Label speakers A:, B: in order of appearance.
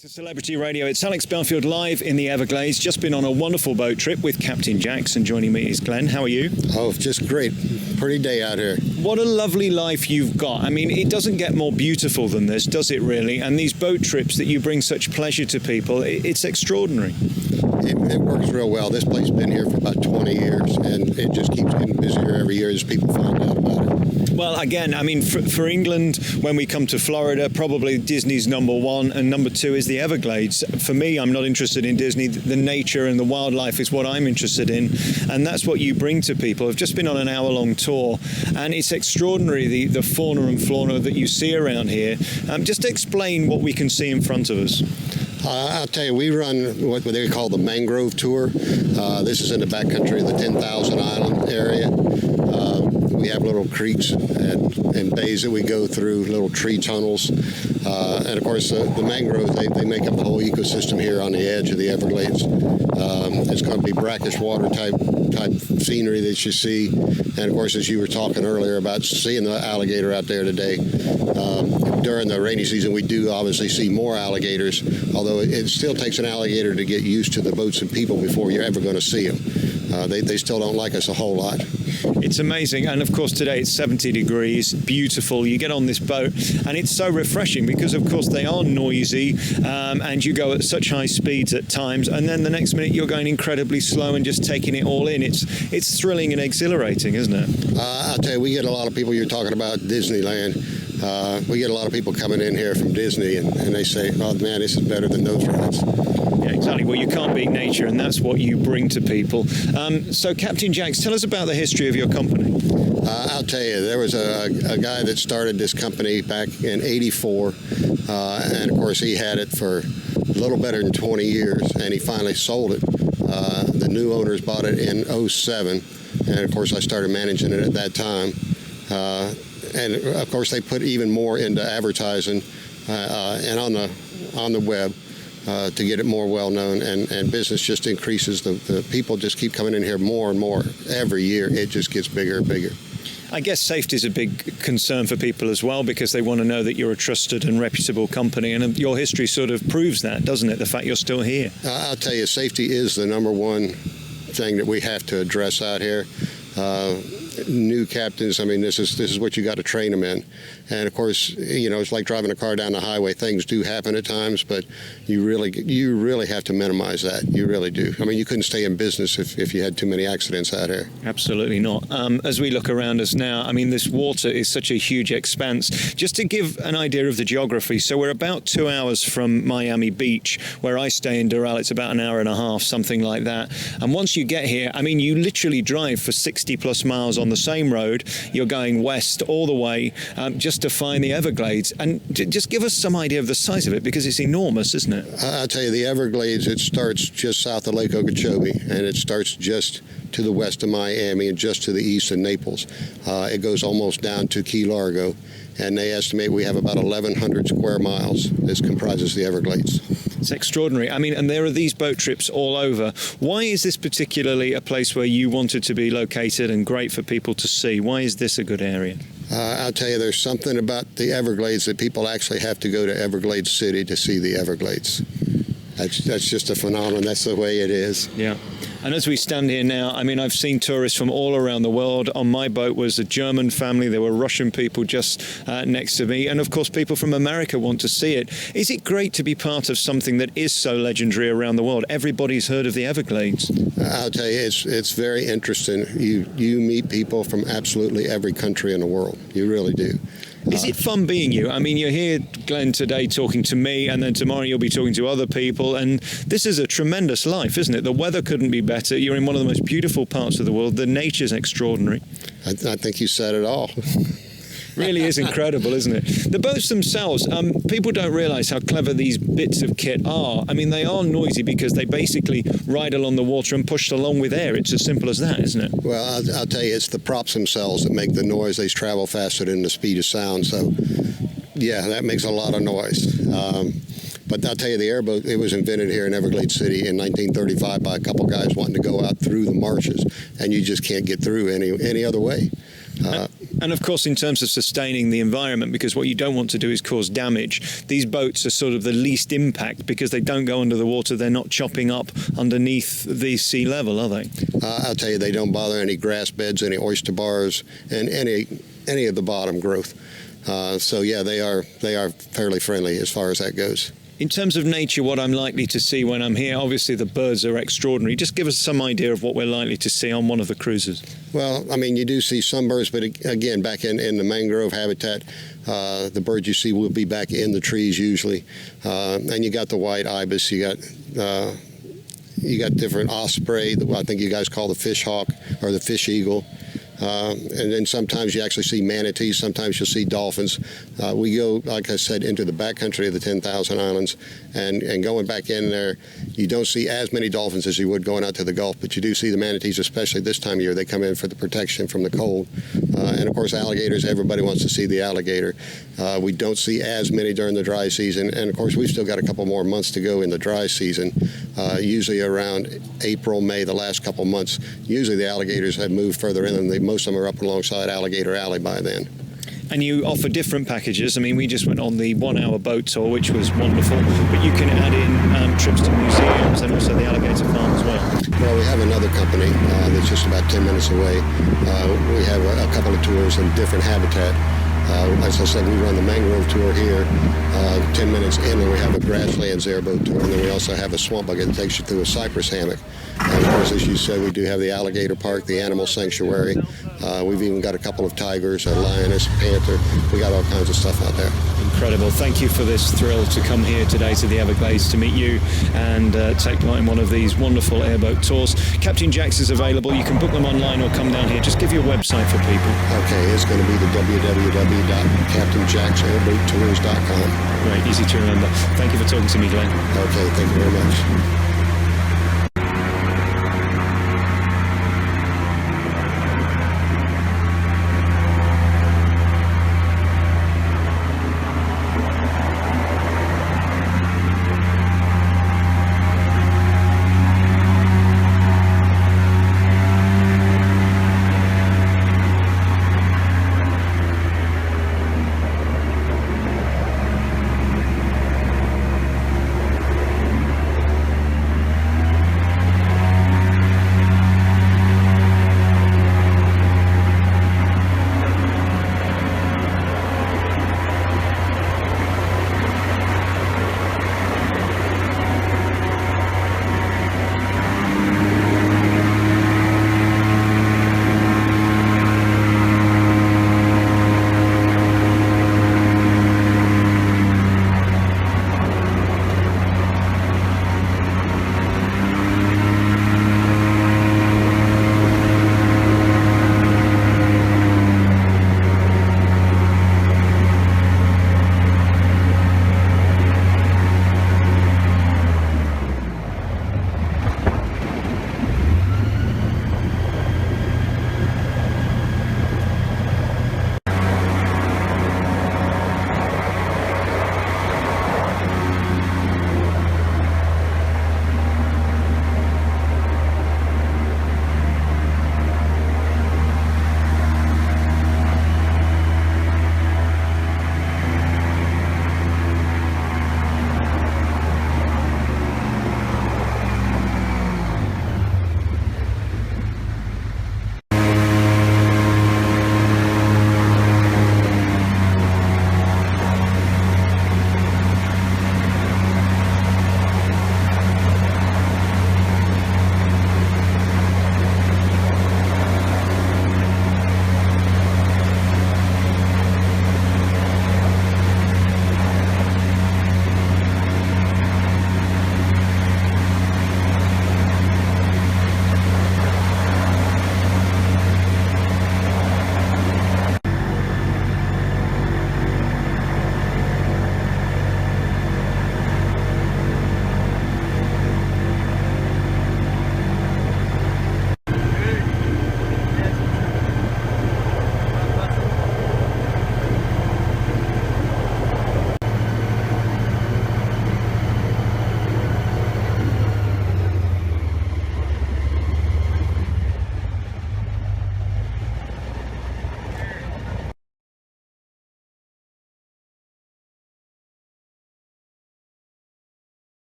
A: To Celebrity Radio, it's Alex Belfield live in the Everglades. Just been on a wonderful boat trip with Captain Jax, and joining me is Glenn. How are you?
B: Oh, just great. Pretty day out here.
A: What a lovely life you've got. I mean, it doesn't get more beautiful than this, does it really? And these boat trips that you bring such pleasure to people, it's extraordinary.
B: It works real well. This place has been here for about 20 years, and it just keeps getting busier every year as people find out about it.
A: Well, again, I mean, for England, when we come to Florida, probably Disney's number one, and number two is the Everglades. For me, I'm not interested in Disney. The nature and the wildlife is what I'm interested in, and that's what you bring to people. I've just been on an hour-long tour, and it's extraordinary, the fauna and flora that you see around here. Just explain what we can see in front of us.
B: I'll tell you, we run what they call the mangrove tour. This is in the backcountry of the 10,000 Island area. We have little creeks and bays that we go through, little tree tunnels. And of course, the mangroves, they make up the whole ecosystem here on the edge of the Everglades. It's going to be brackish water type scenery that you see. And of course, as you were talking earlier about seeing the alligator out there today, during the rainy season, we do obviously see more alligators, although it still takes an alligator to get used to the boats and people before you're ever going to see them. They still don't like us a whole lot.
A: It's amazing, and of course today it's 70 degrees, beautiful. You get on this boat and it's so refreshing because of course they are noisy, and you go at such high speeds at times, and then the next minute you're going incredibly slow and just taking it all in. It's thrilling and exhilarating, isn't it?
B: I'll tell you, we get a lot of people. You're talking about Disneyland. We get a lot of people coming in here from Disney, and they say, oh man, this is better than those rides.
A: Yeah, exactly. Well, you can't beat nature, and that's what you bring to people. So Captain Jax, tell us about the history of your company.
B: I'll tell you, there was a guy that started this company back in '84, and of course he had it for a little better than 20 years, and he finally sold it. The new owners bought it in '07, and of course I started managing it at that time. And of course they put even more into advertising and on the web to get it more well known, and business just increases. The people just keep coming in here more and more every year. It just gets bigger and bigger.
A: I guess safety is a big concern for people as well, because they want to know that you're a trusted and reputable company, and your history sort of proves that, doesn't it? The fact you're still here.
B: I'll tell you, safety is the number one thing that we have to address out here. New captains, I mean, this is what you got to train them in. And of course, you know, it's like driving a car down the highway. Things do happen at times, but you really have to minimize that. You really do. I mean, you couldn't stay in business if you had too many accidents out here.
A: Absolutely not. As we look around us now, I mean, this water is such a huge expanse. Just to give an idea of the geography, so we're about 2 hours from Miami Beach, where I stay in Doral. It's about an hour and a half, something like that. And once you get here, I mean, you literally drive for 60 plus miles on the same road. You're going west all the way just to find the Everglades. And just give us some idea of the size of it, because it's enormous, isn't it?
B: I'll tell you, the Everglades, it starts just south of Lake Okeechobee, and it starts just to the west of Miami and just to the east of Naples. It goes almost down to Key Largo, and they estimate we have about 1,100 square miles. This comprises the Everglades.
A: It's extraordinary. I mean, and there are these boat trips all over. Why is this particularly a place where you wanted to be located and great for people to see? Why is this a good area?
B: I'll tell you, there's something about the Everglades that people actually have to go to Everglades City to see the Everglades. That's just a phenomenon. That's the way it is.
A: Yeah. And as we stand here now, I mean, I've seen tourists from all around the world. On my boat was a German family. There were Russian people just next to me. And of course, people from America want to see it. Is it great to be part of something that is so legendary around the world? Everybody's heard of the Everglades.
B: I'll tell you, it's very interesting. You meet people from absolutely every country in the world. You really do.
A: Is it fun being you? I mean, you're here, Glenn, today talking to me, and then tomorrow you'll be talking to other people, and this is a tremendous life, isn't it? The weather couldn't be better. You're in one of the most beautiful parts of the world. The nature's extraordinary.
B: I think you said it all.
A: Really is incredible, isn't it? The boats themselves, people don't realise how clever these bits of kit are. I mean, they are noisy because they basically ride along the water and push along with air. It's as simple as that, isn't it?
B: Well, I'll tell you, it's the props themselves that make the noise. They travel faster than the speed of sound, so yeah, that makes a lot of noise. But I'll tell you, the airboat, it was invented here in Everglades City in 1935 by a couple guys wanting to go out through the marshes, and you just can't get through any other way.
A: And of course, in terms of sustaining the environment, because what you don't want to do is cause damage, these boats are sort of the least impact because they don't go under the water. They're not chopping up underneath the sea level, are they?
B: I'll tell you, they don't bother any grass beds, any oyster bars, and any of the bottom growth. So yeah, they are fairly friendly as far as that goes.
A: In terms of nature, what I'm likely to see when I'm here, obviously the birds are extraordinary. Just give us some idea of what we're likely to see on one of the cruises.
B: Well, I mean, you do see some birds, but again, back in the mangrove habitat, the birds you see will be back in the trees usually. And you got the white ibis, you got different osprey, I think you guys call the fish hawk or the fish eagle. And then sometimes you actually see manatees, sometimes you'll see dolphins. We go, like I said, into the backcountry of the 10,000 islands, and going back in there, you don't see as many dolphins as you would going out to the Gulf, but you do see the manatees, especially this time of year. They come in for the protection from the cold. And of course, alligators, everybody wants to see the alligator. We don't see as many during the dry season, and of course, we've still got a couple more months to go in the dry season. Usually around April, May, the last couple months, usually the alligators have moved further in, and most of them are up alongside Alligator Alley by then.
A: And you offer different packages. I mean, we just went on the 1-hour boat tour, which was wonderful, but you can add in trips to museums and also the alligator farm as well.
B: Well, we have another company that's just about 10 minutes away. We have a couple of tours in different habitat. As I said, we run the mangrove tour here, 10 minutes in, and we have a grasslands airboat tour, and then we also have a swamp bucket that takes you through a cypress hammock. And of course, as you said, we do have the alligator park, the animal sanctuary. We've even got a couple of tigers, a lioness, a panther. We got all kinds of stuff out there.
A: Incredible. Thank you for this thrill to come here today to the Everglades to meet you and take part in one of these wonderful airboat tours. Captain Jack's is available. You can book them online or come down here. Just give your website for people.
B: Okay, it's going to be the www.captainjacksairboattours.com.
A: Great, easy to remember. Thank you for talking to me, Glenn.
B: Okay, thank you very much.